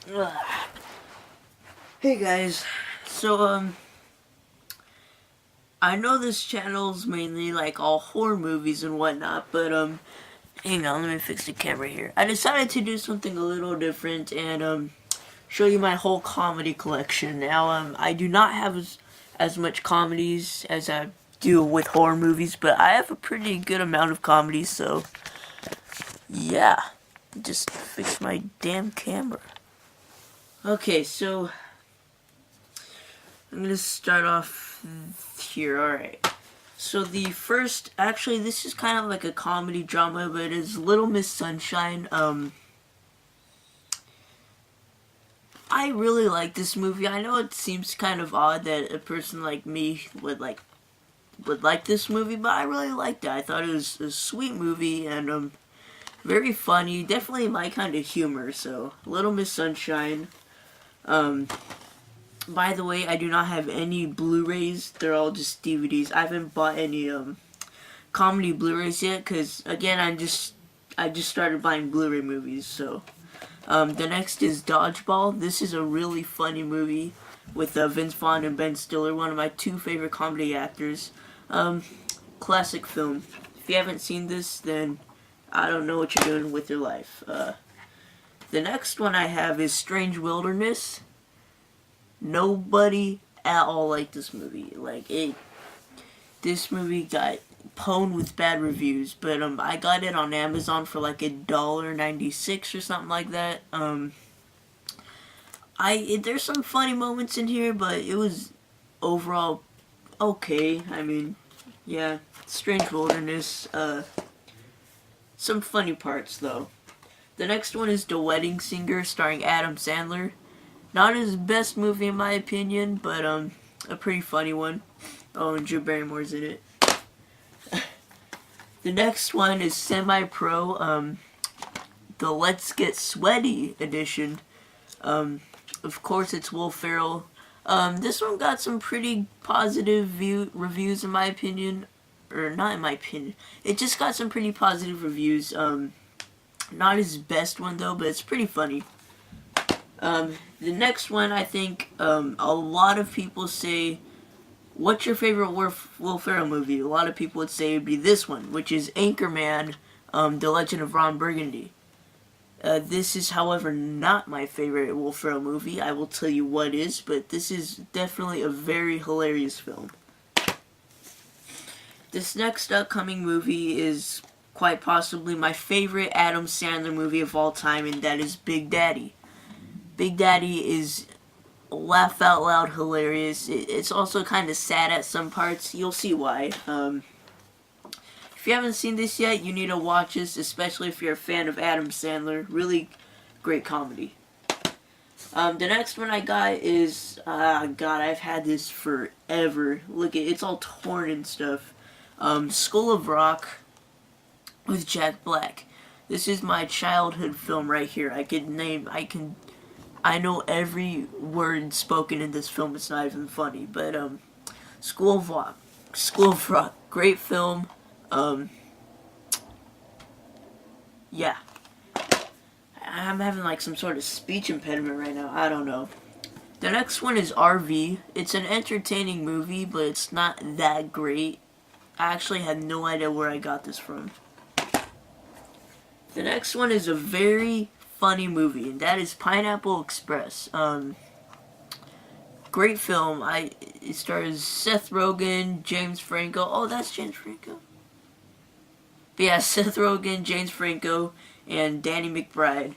Ugh. Hey guys, so I know this channel's mainly like all horror movies and whatnot, but hang on, let me fix the camera here. I decided to do something a little different and show you my whole comedy collection. Now I do not have as much comedies as I do with horror movies, but I have a pretty good amount of comedies, so yeah. Just fix my damn camera. Okay, so I'm gonna start off here. Alright. So the first, actually this is kind of like a comedy drama, but it is Little Miss Sunshine. I really like this movie. I know it seems kind of odd that a person like me would like this movie, but I really liked it. I thought it was a sweet movie and very funny, definitely my kind of humor. So Little Miss Sunshine. By the way, I do not have any Blu-rays. They're all just DVDs. I haven't bought any comedy Blu-rays yet because again, I just started buying Blu-ray movies. So the next is Dodgeball. This is a really funny movie with Vince Vaughn and Ben Stiller, one of my two favorite comedy actors. Classic film. If you haven't seen this, then I don't know what you're doing with your life. The next one I have is Strange Wilderness. Nobody at all liked this movie. This movie got pwned with bad reviews, but I got it on Amazon for like $1.96 or something like that. There's some funny moments in here, but it was overall okay. I mean, yeah, Strange Wilderness. Some funny parts though. The next one is The Wedding Singer, starring Adam Sandler. Not his best movie in my opinion, but a pretty funny one. Oh, and Drew Barrymore's in it. The next one is Semi-Pro, the Let's Get Sweaty edition. Of course, it's Will Ferrell. This one got some pretty positive reviews in my opinion. Or not in my opinion. It just got some pretty positive reviews. Not his best one though, but it's pretty funny. The next one, I think a lot of people say, what's your favorite Will Ferrell movie? A lot of people would say it would be this one, which is Anchorman, The Legend of Ron Burgundy. This is, however, not my favorite Will Ferrell movie. I will tell you what is, but this is definitely a very hilarious film. This next upcoming movie is quite possibly my favorite Adam Sandler movie of all time, and that is Big Daddy. Big Daddy is laugh out loud hilarious. It's also kind of sad at some parts. You'll see why. If you haven't seen this yet, you need to watch this, especially if you're a fan of Adam Sandler. Really great comedy. The next one I got is, God, I've had this forever. Look, it's all torn and stuff. School of Rock with Jack Black. This is my childhood film right here. I know every word spoken in this film. It's not even funny, but School of Rock, great film. Yeah. I'm having like some sort of speech impediment right now. I don't know. The next one is RV. It's an entertaining movie, but it's not that great. I actually had no idea where I got this from. The next one is a very funny movie, and that is Pineapple Express. Great film. It stars Seth Rogen, James Franco. Oh, that's James Franco. But yeah, Seth Rogen, James Franco, and Danny McBride.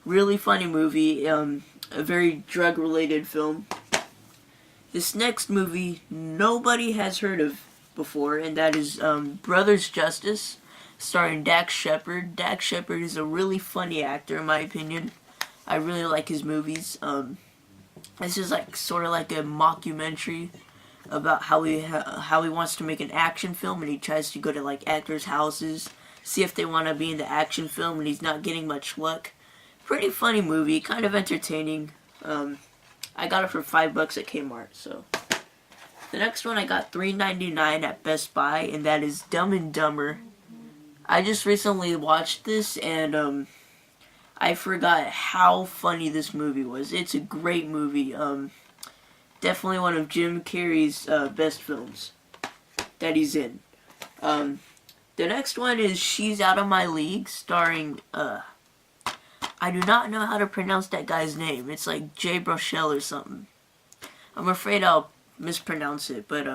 Really funny movie. A very drug-related film. This next movie nobody has heard of before, and that is Brothers Justice, starring Dax Shepard. Dax Shepard is a really funny actor in my opinion. I really like his movies. This is like sort of like a mockumentary about how he wants to make an action film, and he tries to go to like actors' houses, see if they want to be in the action film, and he's not getting much luck. Pretty funny movie, kind of entertaining. I got it for $5 at Kmart, so. The next one I got $3.99 at Best Buy, and that is Dumb and Dumber. I just recently watched this, and I forgot how funny this movie was. It's a great movie. Definitely one of Jim Carrey's best films that he's in. The next one is She's Out of My League, starring, I do not know how to pronounce that guy's name. It's like Jay Brochelle or something. I'm afraid I'll mispronounce it, but,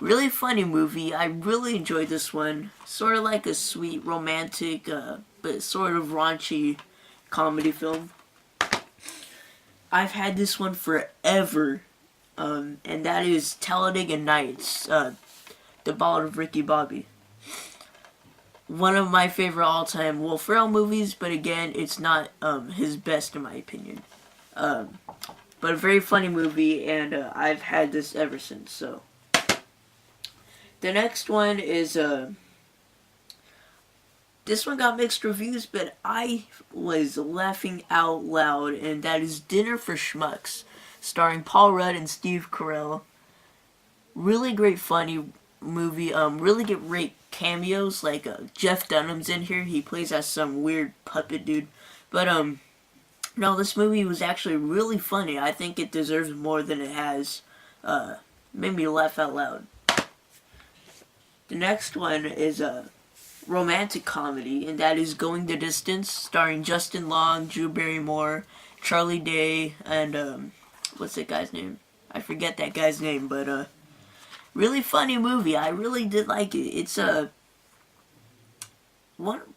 really funny movie. I really enjoyed this one. Sort of like a sweet, romantic, but sort of raunchy comedy film. I've had this one forever, and that is Talladega Nights, The Ballad of Ricky Bobby. One of my favorite all-time Will Ferrell movies, but again, it's not his best in my opinion. But a very funny movie, and I've had this ever since, so. The next one is, this one got mixed reviews, but I was laughing out loud, and that is Dinner for Schmucks, starring Paul Rudd and Steve Carell. Really great funny movie, really great cameos, like, Jeff Dunham's in here, he plays as some weird puppet dude, but, no, this movie was actually really funny. I think it deserves more than it has, made me laugh out loud. The next one is a romantic comedy, and that is Going the Distance, starring Justin Long, Drew Barrymore, Charlie Day, and, what's that guy's name? I forget that guy's name, but, really funny movie. I really did like it. It's,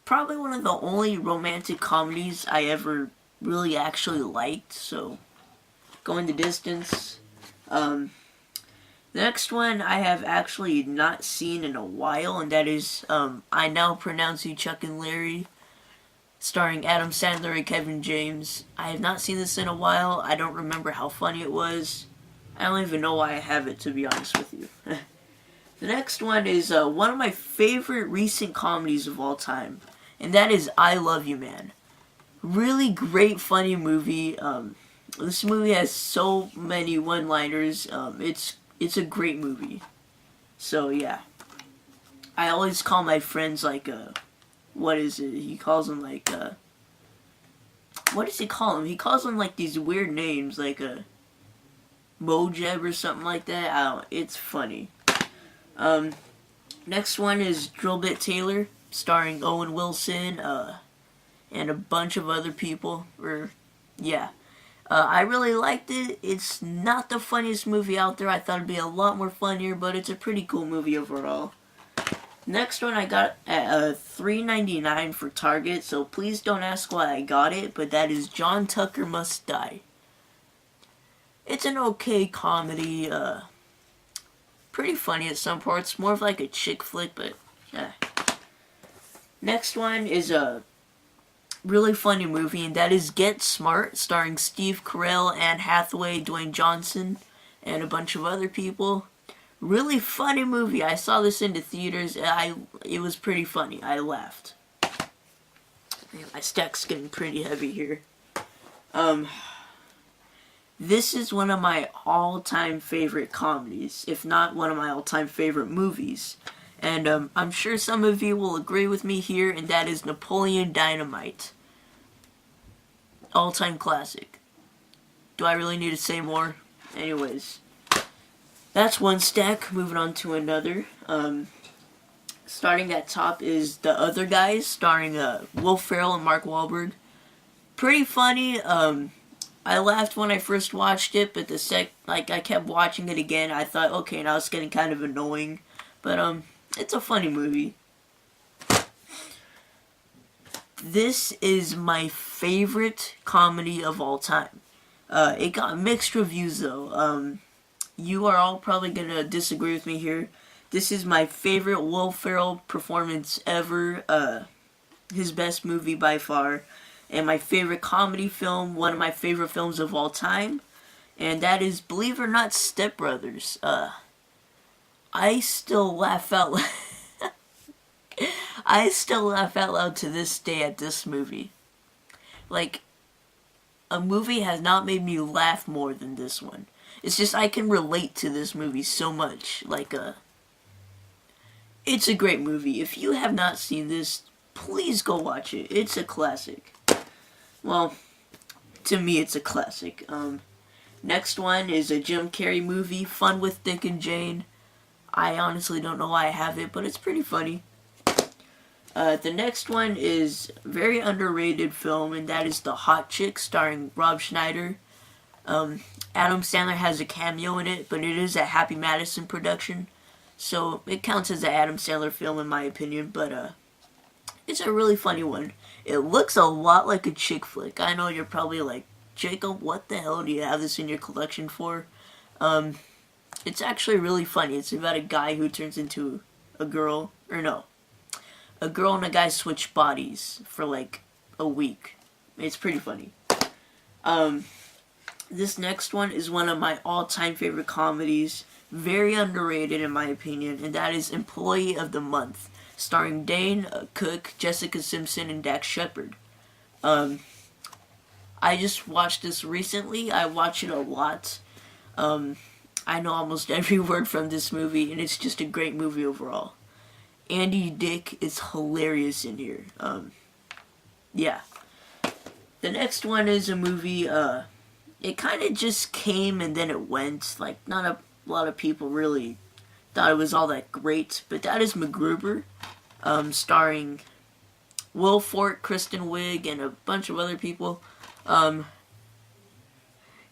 probably one of the only romantic comedies I ever really actually liked, so, Going the Distance. The next one I have actually not seen in a while, and that is I Now Pronounce You Chuck and Larry, starring Adam Sandler and Kevin James. I have not seen this in a while. I don't remember how funny it was. I don't even know why I have it, to be honest with you. The next one is one of my favorite recent comedies of all time, and that is I Love You Man. Really great, funny movie. This movie has so many one-liners. It's a great movie. So, yeah. I always call my friends, like, what is it? He calls them, like, what does he call them? He calls them, like, these weird names, like, Mojeb or something like that. I don't, it's funny. Next one is Drill Bit Taylor, starring Owen Wilson, and a bunch of other people. Yeah. I really liked it. It's not the funniest movie out there. I thought it'd be a lot more funnier, but it's a pretty cool movie overall. Next one I got at $3.99 for Target, so please don't ask why I got it, but that is John Tucker Must Die. It's an okay comedy, pretty funny at some parts, more of like a chick flick, but yeah. Next one is a really funny movie, and that is Get Smart, starring Steve Carell, Anne Hathaway, Dwayne Johnson, and a bunch of other people. Really funny movie. I saw this in the theaters. It was pretty funny. I laughed. My stack's getting pretty heavy here. This is one of my all-time favorite comedies, if not one of my all-time favorite movies. And I'm sure some of you will agree with me here, and that is Napoleon Dynamite. All-time classic. Do I really need to say more? Anyways. That's one stack. Moving on to another. Starting at top is The Other Guys, starring Will Ferrell and Mark Wahlberg. Pretty funny. I laughed when I first watched it, but I kept watching it again. I thought, okay, now it's getting kind of annoying. But, it's a funny movie. This is my favorite comedy of all time. It got mixed reviews, though. You are all probably gonna disagree with me here. This is my favorite Will Ferrell performance ever. His best movie by far. And my favorite comedy film, one of my favorite films of all time. And that is, believe it or not, Step Brothers. I still laugh out loud. I still laugh out loud to this day at this movie. Like, a movie has not made me laugh more than this one. It's just I can relate to this movie so much. Like, it's a great movie. If you have not seen this, please go watch it. It's a classic. Well, to me, it's a classic. Next one is a Jim Carrey movie, Fun with Dick and Jane. I honestly don't know why I have it, but it's pretty funny. The next one is a very underrated film, and that is The Hot Chick, starring Rob Schneider. Adam Sandler has a cameo in it, but it is a Happy Madison production, so it counts as an Adam Sandler film in my opinion, but it's a really funny one. It looks a lot like a chick flick. I know you're probably like, Jacob, what the hell do you have this in your collection for? It's actually really funny. It's about a guy who turns into a girl, or no, a girl and a guy switch bodies for like a week. It's pretty funny. This next one is one of my all-time favorite comedies, very underrated in my opinion, and that is Employee of the Month, starring Dane Cook, Jessica Simpson, and Dax Shepard. I just watched this recently. I watch it a lot. I know almost every word from this movie, and it's just a great movie overall. Andy Dick is hilarious in here. Yeah. The next one is a movie, it kind of just came and then it went. Like, not a lot of people really thought it was all that great, but that is MacGruber, starring Will Forte, Kristen Wiig, and a bunch of other people.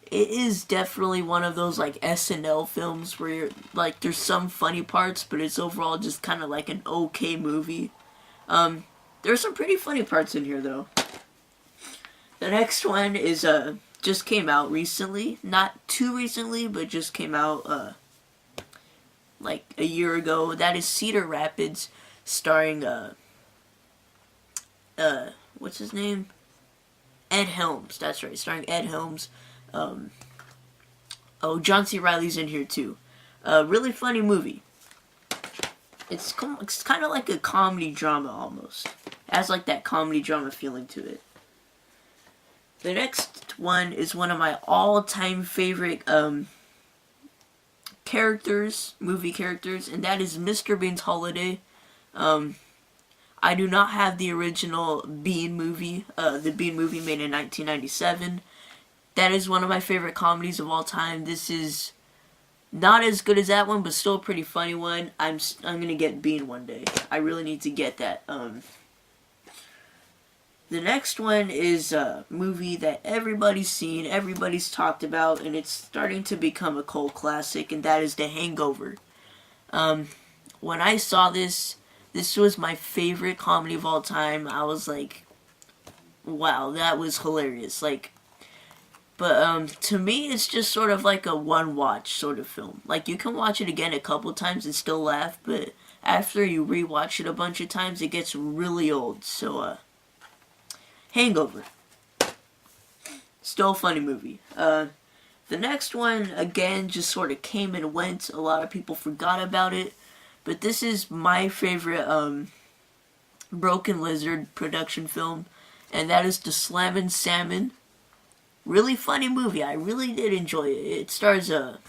It is definitely one of those like SNL films where you're, like, there's some funny parts, but it's overall just kind of like an okay movie. There's some pretty funny parts in here though. The next one is just came out recently, not too recently, but just came out like a year ago. That is Cedar Rapids, starring what's his name? Ed Helms. That's right, starring Ed Helms. John C. Reilly's in here too. Really funny movie. It's kind of like a comedy drama almost. It has like that comedy drama feeling to it. The next one is one of my all-time favorite movie characters, and that is Mr. Bean's Holiday. I do not have the original Bean movie, the Bean movie made in 1997. That is one of my favorite comedies of all time. This is not as good as that one, but still a pretty funny one. I'm gonna get Bean one day. I really need to get that. The next one is a movie that everybody's seen, everybody's talked about, and it's starting to become a cult classic, and that is The Hangover. When I saw this was my favorite comedy of all time. I was like, wow, that was hilarious. Like, but to me, it's just sort of like a one-watch sort of film. Like, you can watch it again a couple times and still laugh, but after you rewatch it a bunch of times, it gets really old. So, Hangover. Still a funny movie. The next one, again, just sort of came and went. A lot of people forgot about it. But this is my favorite Broken Lizard production film. And that is The Slammin' Salmon. Really funny movie. I really did enjoy it. It stars a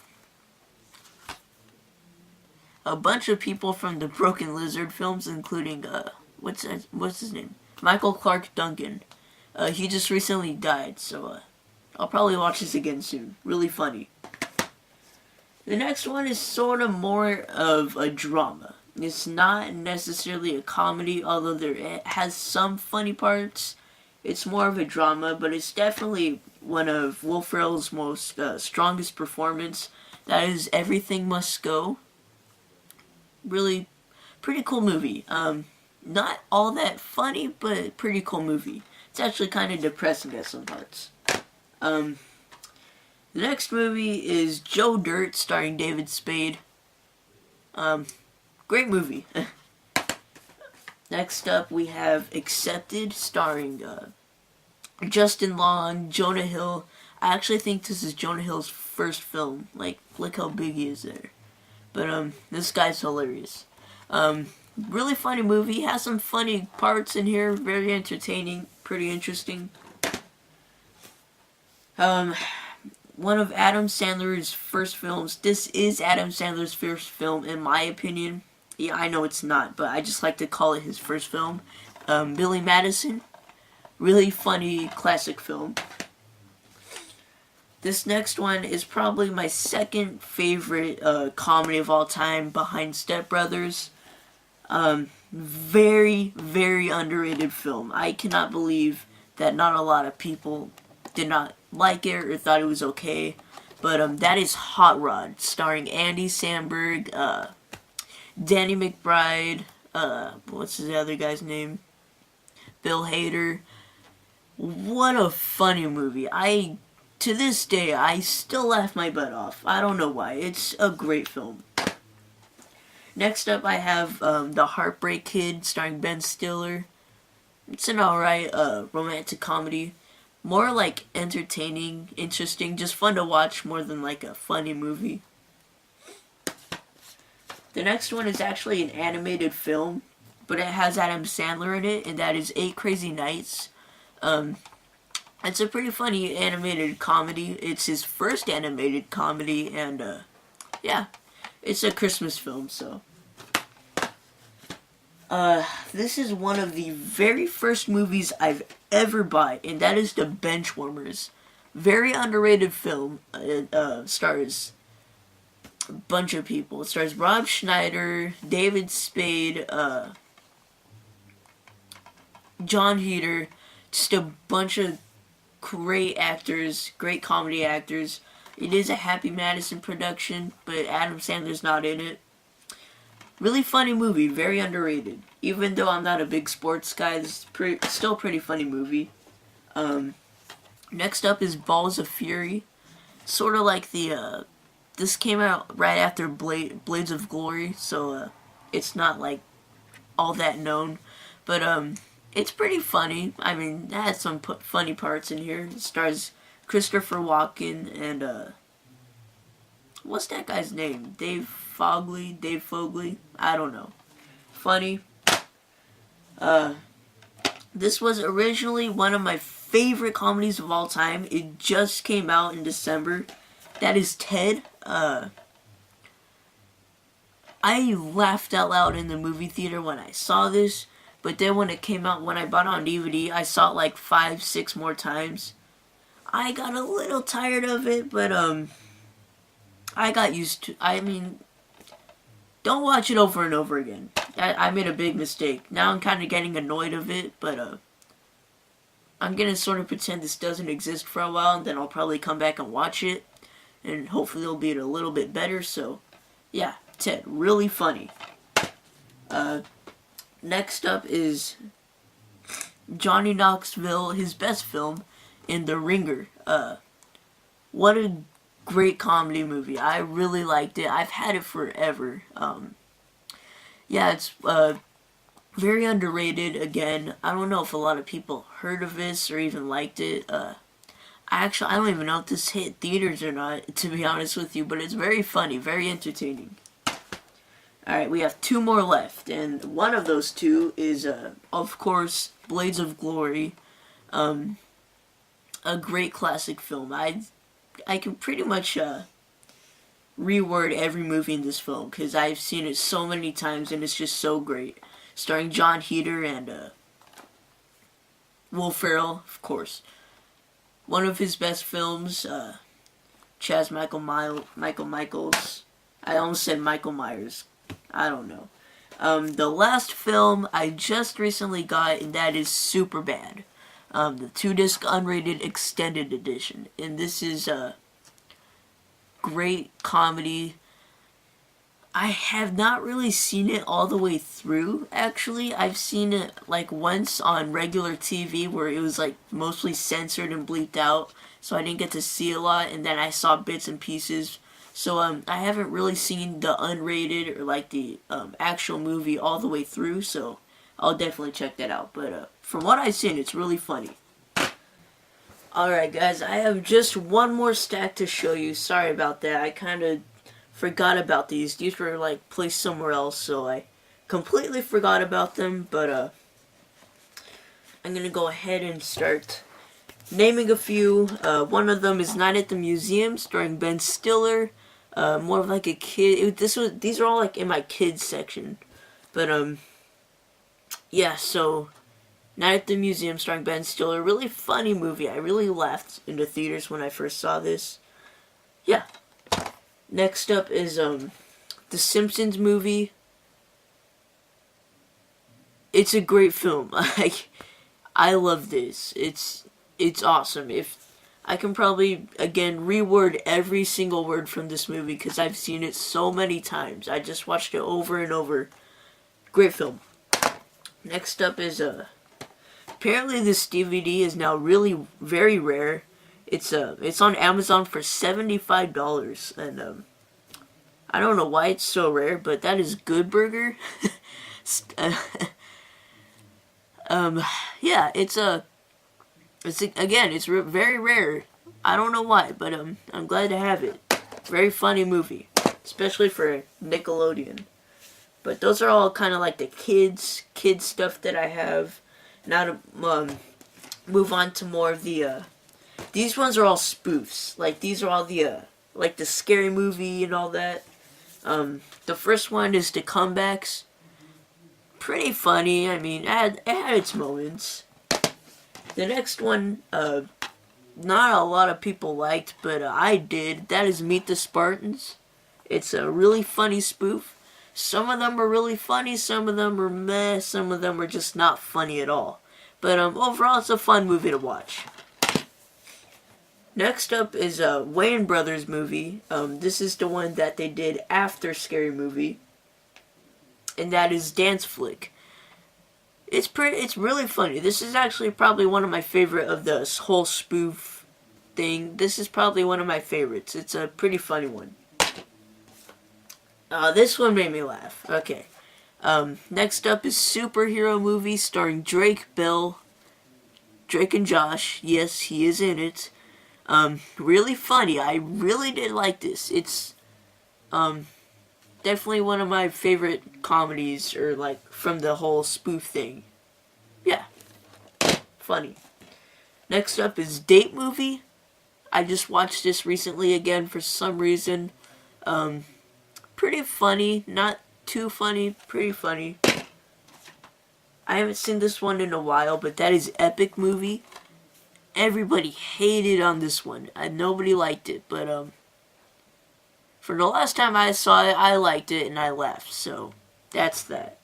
bunch of people from the Broken Lizard films, including, what's his name? Michael Clark Duncan. He just recently died, so I'll probably watch this again soon. Really funny. The next one is sort of more of a drama. It's not necessarily a comedy, although it has some funny parts. It's more of a drama, but it's definitely one of Will Ferrell's most strongest performance. That is Everything Must Go. Really pretty cool movie. Not all that funny, but pretty cool movie. It's actually kind of depressing at some parts. The next movie is Joe Dirt, starring David Spade. Great movie. Next up, we have Accepted, starring Justin Long, Jonah Hill. I actually think this is Jonah Hill's first film. Like, look how big he is there. But this guy's hilarious. Really funny movie. Has some funny parts in here. Very entertaining. Pretty interesting. One of Adam Sandler's first films. This is Adam Sandler's first film, in my opinion. Yeah, I know it's not, but I just like to call it his first film. Billy Madison. Really funny classic film. This next one is probably my second favorite comedy of all time, behind Step Brothers. Very, very underrated film. I cannot believe that not a lot of people did not like it or thought it was okay. But that is Hot Rod, starring Andy Samberg, Danny McBride, what's the other guy's name? Bill Hader. What a funny movie. To this day, I still laugh my butt off. I don't know why. It's a great film. Next up, I have The Heartbreak Kid, starring Ben Stiller. It's an alright romantic comedy. More like entertaining, interesting, just fun to watch more than like a funny movie. The next one is actually an animated film, but it has Adam Sandler in it, and that is 8 Crazy Nights. It's a pretty funny animated comedy. It's his first animated comedy, and yeah, it's a Christmas film, so. This is one of the very first movies I've ever bought, and that is The Benchwarmers. Very underrated film. It stars a bunch of people. It stars Rob Schneider, David Spade, John Heder, just a bunch of great actors, great comedy actors. It is a Happy Madison production, but Adam Sandler's not in it. Really funny movie, very underrated. Even though I'm not a big sports guy, it's still a pretty funny movie. Next up is Balls of Fury. Sort of like this came out right after Blades of Glory, so it's not like all that known. But it's pretty funny. I mean, it has some funny parts in here. It stars Christopher Walken and what's that guy's name? Dave Fogley? I don't know. Funny. This was originally one of my favorite comedies of all time. It just came out in December. That is Ted. I laughed out loud in the movie theater when I saw this, but then when it came out, when I bought it on DVD, I saw it like 5-6 more times. I got a little tired of it, but I got used to. I mean, don't watch it over and over again. I made a big mistake. Now I'm kind of getting annoyed of it, but I'm gonna sort of pretend this doesn't exist for a while, and then I'll probably come back and watch it, and hopefully it'll be a little bit better. So, yeah, Ted, really funny. Next up is Johnny Knoxville, his best film, in The Ringer. What a great comedy movie. I really liked it. I've had it forever. Yeah, it's very underrated. Again, I don't know if a lot of people heard of this or even liked it. I don't even know if this hit theaters or not, to be honest with you, but it's very funny, very entertaining. Alright, we have 2 more left, and one of those 2 is, of course, Blades of Glory. A great classic film. I can pretty much reword every movie in this film, because I've seen it so many times, and it's just so great. Starring John Heder and Will Ferrell, of course. One of his best films, Chaz Michael Michaels. I almost said Michael Myers. I don't know. The last film I just recently got, and that is Superbad. The 2-disc unrated extended edition. And this is a great comedy. I have not really seen it all the way through, actually. I've seen it like once on regular TV where it was like mostly censored and bleeped out, so I didn't get to see a lot, and then I saw bits and pieces. So I haven't really seen the unrated or like the actual movie all the way through, so I'll definitely check that out. But from what I've seen, it's really funny. Alright guys, I have just one more stack to show you. Sorry about that. I kind of forgot about these. These were like placed somewhere else, so I completely forgot about them. But I'm gonna go ahead and start naming a few. One of them is Night at the Museum, starring Ben Stiller. More of like a kid. These are all like in my kids section. But yeah, so Night at the Museum starring Ben Stiller. Really funny movie. I really laughed in the theaters when I first saw this. Yeah. Next up is The Simpsons movie. It's a great film. I love this. It's awesome. If I can probably again reword every single word from this movie because I've seen it so many times. I just watched it over and over. Great film. Next up is apparently this DVD is now really very rare. It's on Amazon for $75 and I don't know why it's so rare, but that is Good Burger. Yeah, it's very rare. I don't know why, but I'm glad to have it. Very funny movie, especially for Nickelodeon. But those are all kind of like the kids stuff that I have. Now to move on to more of the these ones are all spoofs. Like these are all the like the Scary Movie and all that. The first one is the Comebacks. Pretty funny. I mean, it had its moments. The next one, not a lot of people liked, but I did. That is Meet the Spartans. It's a really funny spoof. Some of them are really funny, some of them are meh, some of them are just not funny at all. But overall, it's a fun movie to watch. Next up is a Wayans Brothers movie. This is the one that they did after Scary Movie. And that is Dance Flick. It's really funny. This is actually probably one of my favorite of the whole spoof thing. This is probably one of my favorites. It's a pretty funny one. This one made me laugh. Okay. Next up is Superhero Movie starring Drake Bell. Drake and Josh. Yes, he is in it. Really funny. I really did like this. It's, definitely one of my favorite comedies, or like from the whole spoof thing. Yeah, funny. Next up is Date Movie. I just watched this recently again for some reason. Pretty funny, not too funny, pretty funny. I haven't seen this one in a while, but that is Epic Movie. Everybody hated on this one. Nobody liked it, but for the last time I saw it, I liked it and I laughed. So, that's that.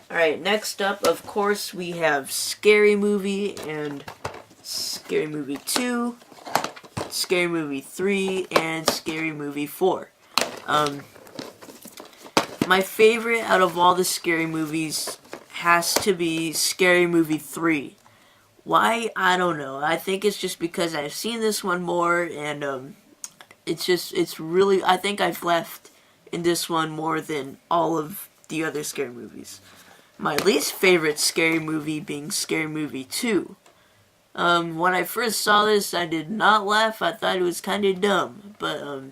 Alright, next up, of course, we have Scary Movie and Scary Movie 2, Scary Movie 3, and Scary Movie 4. My favorite out of all the Scary Movies has to be Scary Movie 3. Why? I don't know. I think it's just because I've seen this one more, and it's really, I think I've laughed in this one more than all of the other Scary Movies. My least favorite Scary Movie being Scary Movie 2. When I first saw this, I did not laugh. I thought it was kind of dumb. But,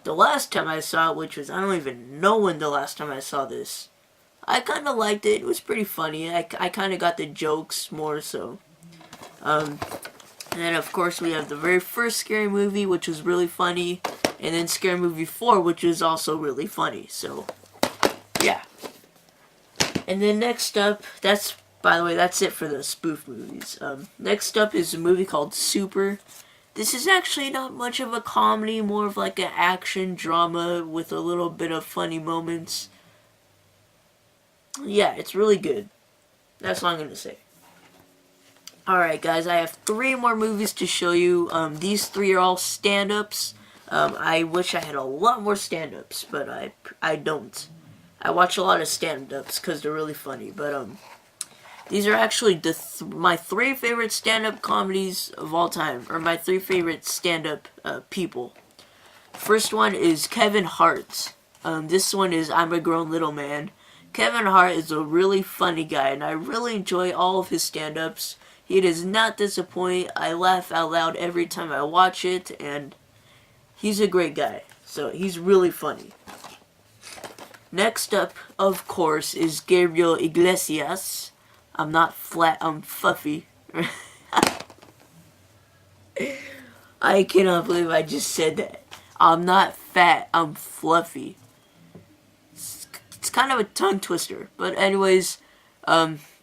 the last time I saw it, which was, I don't even know when the last time I saw this, I kind of liked it. It was pretty funny. I kind of got the jokes more so. And then, of course, we have the very first Scary Movie, which was really funny. And then Scary Movie 4, which is also really funny. So, yeah. And then next up, by the way, that's it for the spoof movies. Next up is a movie called Super. This is actually not much of a comedy, more of like an action drama with a little bit of funny moments. Yeah, it's really good. That's all I'm going to say. Alright guys, I have 3 more movies to show you. These 3 are all stand-ups. I wish I had a lot more stand-ups, but I don't. I watch a lot of stand-ups because they're really funny, but these are actually my 3 favorite stand-up comedies of all time, or my 3 favorite stand-up people. First one is Kevin Hart. This one is I'm a Grown Little Man. Kevin Hart is a really funny guy, and I really enjoy all of his stand-ups. He does not disappoint. I laugh out loud every time I watch it, and he's a great guy. So, he's really funny. Next up, of course, is Gabriel Iglesias. I'm not flat, I'm fluffy. I cannot believe I just said that. I'm not fat, I'm fluffy. It's kind of a tongue twister. But anyways,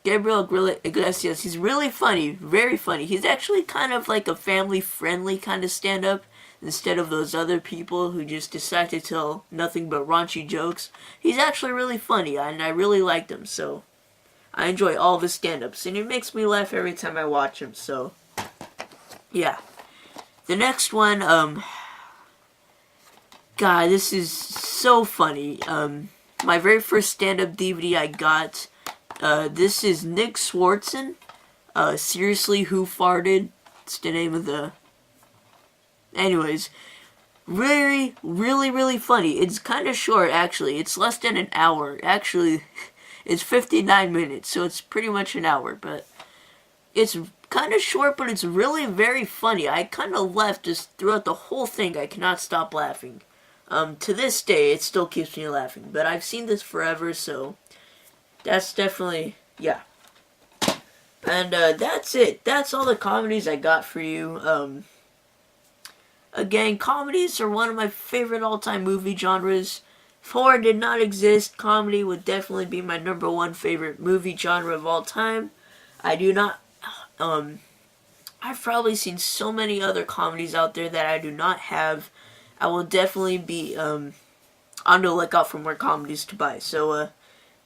Gabriel Iglesias, he's really funny, very funny. He's actually kind of like a family-friendly kind of stand-up, instead of those other people who just decide to tell nothing but raunchy jokes. He's actually really funny, and I really liked him, so I enjoy all of his stand-ups, and it makes me laugh every time I watch him, so yeah. The next one, God, this is so funny. My very first stand-up DVD I got, this is Nick Swartzen. Seriously, Who Farted? It's the name of the... Anyways, really, really, really funny. It's kind of short, actually. It's less than an hour. Actually, it's 59 minutes, so it's pretty much an hour, but it's kind of short, but it's really very funny. I kind of laughed just throughout the whole thing. I cannot stop laughing. To this day, it still keeps me laughing, but I've seen this forever, so that's definitely, yeah. And that's it. That's all the comedies I got for you. Again, comedies are one of my favorite all-time movie genres. If horror did not exist, comedy would definitely be my number one favorite movie genre of all time. I do not, I've probably seen so many other comedies out there that I do not have. I will definitely be, on the lookout for more comedies to buy. So,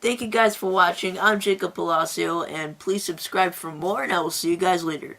thank you guys for watching. I'm Jacob Palacio, and please subscribe for more, and I will see you guys later.